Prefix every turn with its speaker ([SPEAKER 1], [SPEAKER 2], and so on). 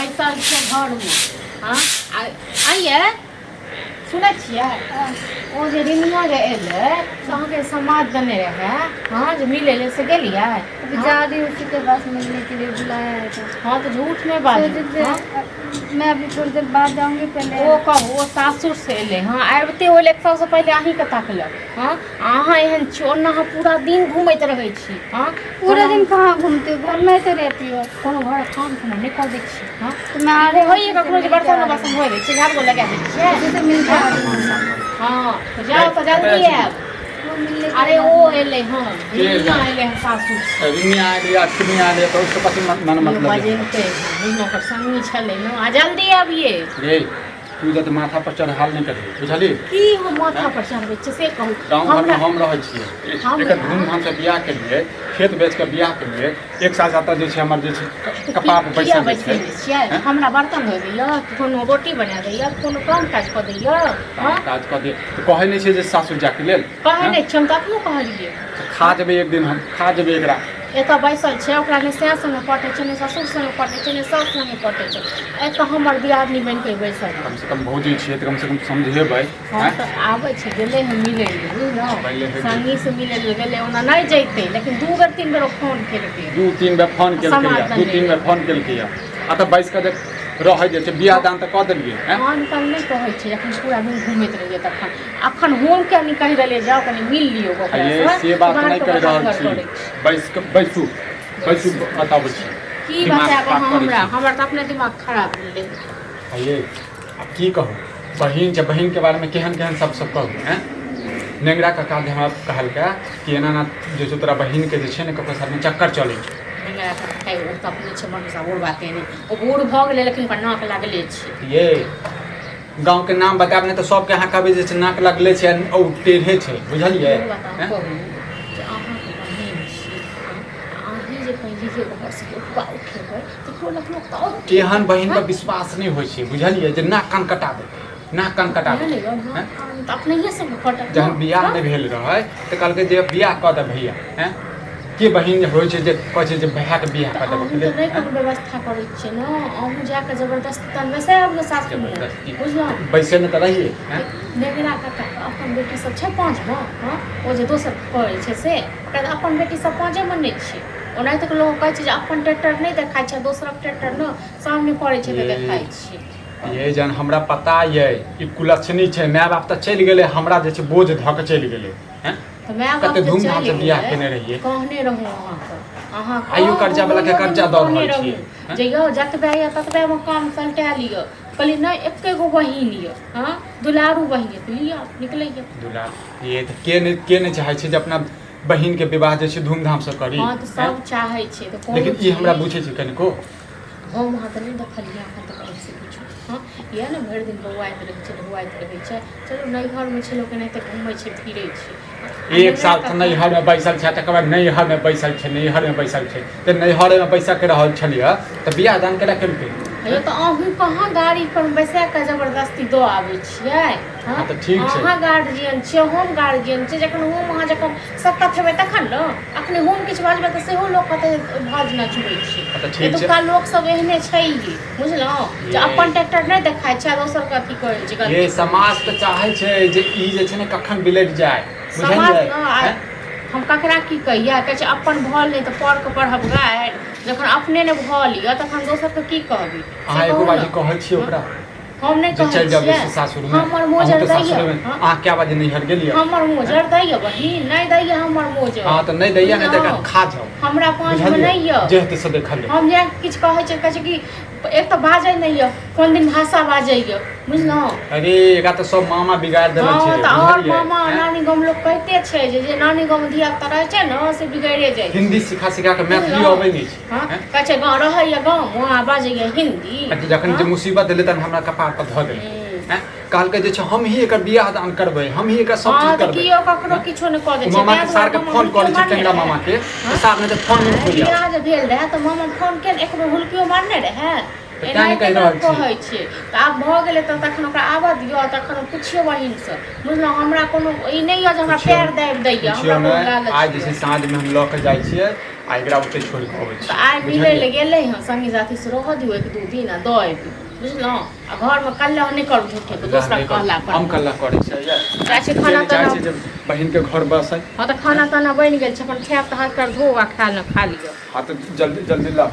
[SPEAKER 1] बैसल छै घरमे। हाँ आइए सुनै छियै ओ जे रिनिया जे एलै से अहाँके समाज देने रहे हाँ जे मिले ले से गेलियै?
[SPEAKER 2] अभी जा रही हूँ उसी के पास मिलने के लिए बुलाया है तो।
[SPEAKER 1] हाँ तो झूठ नहीं बाजू।
[SPEAKER 2] मैं अभी थोड़ी देर बाद जाऊंगी पहले।
[SPEAKER 1] वो कहू वो सासुर से एले हाँ आबिते ओले सबसे पहले अहीं के ताकलक। हाँ अहाँ एहन छियै ओना अहाँ पूरा दिन घूमैत रहै छी। हाँ
[SPEAKER 2] पूरा दिन कहाँ घूमती हूँ, घर में तो रहती हूँ।
[SPEAKER 1] कोनो घर काम तो नहीं कर दै छी। हाँ
[SPEAKER 2] तो मैं आ रही
[SPEAKER 1] होइए कखनो जे बर्तन बासन धोइ दै छी झाड़ू लगा दै छियै।
[SPEAKER 2] तो मिलता है।
[SPEAKER 1] हाँ तो जाओ तो जल्दी आएब।
[SPEAKER 2] वो मिलने के
[SPEAKER 1] अरे
[SPEAKER 2] बाद
[SPEAKER 1] वो एले हाँ रिनिया एले हैं सासुर से।
[SPEAKER 3] रिनिया आइले अष्टमी आइले तो उसके पास मन मतलब
[SPEAKER 1] बजेते रिनिया पर संगी छले न आ जल्दी आबिए।
[SPEAKER 3] रे तू जत माथा पर चढ़ाल नहीं करी बुझली
[SPEAKER 1] की हम माथा पर चढ़बै छी से कहू।
[SPEAKER 3] गाँव घर में हम रहै छियै एक धूमधाम से बियाह के लिए खेत बेच के बियाह के लिए एक साथ आता जे छै हमर जे छै कपार पर बैसल
[SPEAKER 1] छियै हमरा बर्तन धो दैया कोनो रोटी बना दैया कोनो काम काज कऽ दैया। हाँ
[SPEAKER 3] काज कऽ दे तो कहै नहीं छै जे सासुर जाके लेल
[SPEAKER 1] कहै नहि छी हम तऽ अपनो कहलियै
[SPEAKER 3] खा जेबै एक दिन हम खा जेबै एकरा
[SPEAKER 1] एतऽ बैसल छै ओकरा ने सैह संगे पटै छै ने ससुर संगे पटै छै ने सास संगे पटै छै एतऽ हमर दियादनी बनि के बैसल
[SPEAKER 3] कम से कम भौजी छियै तऽ कम से कम समझेबै।
[SPEAKER 1] हाँ तऽ आबै छै गेलै हम मिलै लए बुझलहुँ संगी से मिलै लए गेलै ओना नहि जैतै लेकिन 2 बेर 3 बेर फोन केलकै
[SPEAKER 3] 2-3 बेर फोन केलकै 2-3 बेर फोन केलकै आ तऽ बैस कऽ रहै जे छै बियाह दान तऽ कऽ देलियै।
[SPEAKER 1] फोन कल नहि कहै छै जखन पूरा दिन घूमैत रहियै तखन अखन हम के नहि कहि देलियै जाओ कनि मिल लियौ ओकरा
[SPEAKER 3] से बात नहीं कहि रहल छी बैसू बैसू बताबै छी
[SPEAKER 1] की बतायब अहाँ हमरा तऽ अपने दिमाग खराब भेलै।
[SPEAKER 3] ये अब की कहूँ बहिन छै बहिन के बारे में केहन केहन सब कहू हैं नेंगरा कका जे हमरा कहलकै कि एना ना जे छै तोरा बहिन के जे छै ने ककरो साथ में चक्कर चलै छै।
[SPEAKER 1] अपने छै मन सा बूढ़ बाते नहीं ओ बूढ़ भऽ गेलै लेकिन नाक लागले छै।
[SPEAKER 3] ये गाँव के नाम बतायब नहीं तो सबके अहाँ कहबै जे नाक लगले छै और टेढ़े छै बुझलियै। केहन बहिन पर विश्वास नहीं होइ छै बुझलियै जे नाक कान कटा दे नाक कान कटा दे जहन बियाह नहीं भेल रहे तो कहलकै जे बियाह कऽ दे भैया हैं के बहिन होइ छै जे कहै छै जे भैया के बियाह कऽ देबै
[SPEAKER 1] नहीं कोनो व्यवस्था करै छै न अहूँ जाके जबरदस्ती तन वैसे आब सास
[SPEAKER 3] जबरदस्ती
[SPEAKER 1] बुझलहुँ
[SPEAKER 3] बैसे न तऽ रहिए हैं
[SPEAKER 1] नेगरा काका अपन बेटी सब छै 5 गो हाँ ओ जे दोसर कहै छै से ओकरा अपन बेटी सब 5 में नहीं छै ओनाहिते के लोग कहै छै जे अपन ट्रैक्टर नहीं देखाइ छै दोसरक ट्रैक्टर न सामने पड़ै छै तऽ देखाइ छै।
[SPEAKER 3] ये जन हमरा पता ये ई कुलक्षणी छै माय बाप तऽ चलि गेलै हमरा जे छै बोझ धऽ के चलि गेलै हैं कते धूमधाम से बियाह केने रहिए
[SPEAKER 1] कहने रहूँ अहाँ
[SPEAKER 3] आइयो कर्जा वाला के कर्जा दऽ रहल छियै
[SPEAKER 1] जे यौ जतबे या ततबे में काम सलटा लिअ कहली नहीं एके गो बहिन यऽ हाँ दुलारू बहिन लिअ निकलैया
[SPEAKER 3] दुलार ये तऽ के नहीं चाहै छै जे अपना बहिन के विवाह जे छै धूमधाम से करी।
[SPEAKER 1] हाँ तो सब चाहै छै तो
[SPEAKER 3] लेकिन ई हमरा बुझै छै कनिको
[SPEAKER 1] हम वहाँ तऽ नहीं देखलियै अहाँ तऽ कहै से कुछ हाँ इएह ने भरि दिन बौआइत रहै छै चलू नैहर में छै लोक एनाहिते घूमै छै फिरै छै
[SPEAKER 3] एक साल से नैहर में बैसल छै तकर बाद नैहर में बैसल छै तऽ नैहर में बैसा के रहल छलियै तऽ बियाह दान केना केलकै
[SPEAKER 1] ये तो अहूँ कहाँ गाड़ी पर बैसा के जबरदस्ती दो आबै छियै।
[SPEAKER 3] हाँ तो ठीक छै
[SPEAKER 1] अहाँ गार्जियन छियै हम गार्जियन छियै जखन हम अहाँ जखन सकत हेबै तखन न अखने हम किछु बाजबै तऽ सेहो लोक कहतै भाज नचबै छै एतुका लोक सब एहने छै बुझलहुँ जे अपन ट्रैक्टर नहीं देखाइ छै दोसर के अथी करै छै।
[SPEAKER 3] ये समाज तऽ चाहै छै जे ई जे छै ने कखन बिलट जाए बुझलियै
[SPEAKER 1] हम ककरा की कहिया कहै छै अपन भल नहीं तऽ पर के पढ़ब गारि जखन अपने ने भल यऽ तखन दोसर के की कहबै।
[SPEAKER 3] अहाँ एगो बाजी कहै छियै ओकरा
[SPEAKER 1] हम नहीं कहै
[SPEAKER 3] चल जाओ
[SPEAKER 1] छियै
[SPEAKER 3] सासुर में
[SPEAKER 1] हमर मोजर दैया
[SPEAKER 3] अहाँ क्या बाजी नैहर गेलियै
[SPEAKER 1] हमर मोजर दैया बहिन नहीं दैया हमर मोजर
[SPEAKER 3] हाँ तो नहीं दैया नहीं देगा खा जाओ
[SPEAKER 1] हमरा 5 में नहीं यऽ
[SPEAKER 3] जे हेतै से देखल
[SPEAKER 1] हम जे किछु कहै छै कि एक तो बाजै नहीं यऽ कोन दिन भाषा बाजै यऽ बुझलहुँ।
[SPEAKER 3] अरे एकरा तऽ सब मामा बिगाड़ देने छै
[SPEAKER 1] तऽ और मामा नानी गाँव लोग कहते छै जे नानी गाँव में धिया पुता रहै छै न से बिगड़े जाइ
[SPEAKER 3] हिंदी सिखा के मैथिली अबै नहीं छै
[SPEAKER 1] कहै छै गाँव रहैया गाँव वहाँ बाजैया हिंदी
[SPEAKER 3] जखन जे मुसीबत एलै तहन हमरा कपार पर धऽ देलै कहलकै जे छै हम ही एकर बियाह दान करबै हम ही एकर सब चीज करबै
[SPEAKER 1] कियो ककरो किछो नहि कऽ दै छै
[SPEAKER 3] मामा के सार के फोन करै छै टेंगरा मामा के सार ने तऽ फोन नहीं खोलिया
[SPEAKER 1] बियाह जे भेल रहै तऽ मामा फोन के एकरो हुलकियो मारने रहै
[SPEAKER 3] कहै
[SPEAKER 1] छै तऽ आब भऽ गेलै तऽ तखन ओकरा आबऽ दियौ तखन पुछियो बहिन से बुझलहुँ हमरा कोनो ई नहीं यऽ जे हमरा पैर दाबि दैया
[SPEAKER 3] आज जे छै साँझ में हम लऽ के जाइ छियै आ एकरा ओते छोड़ के अबै छी
[SPEAKER 1] तऽ आइ मिलै लए गेलै हँ संगी साथी से रह दियौ 1-2 दिन आ दऽ एबै बुझलहुँ आ घरमे कल्ला नहि करू झूठे के दोसरा कहला पर
[SPEAKER 3] हम कल्ला करै छी
[SPEAKER 1] जाइ छै खाना ताना
[SPEAKER 3] जब बहिन के घर बस है
[SPEAKER 1] हाँ तऽ खाना ताना बनि गेल छै अपन खायब तऽ हाथ पैर धो आ खा लिअ
[SPEAKER 3] हाँ तो जल्दी जल्दी ला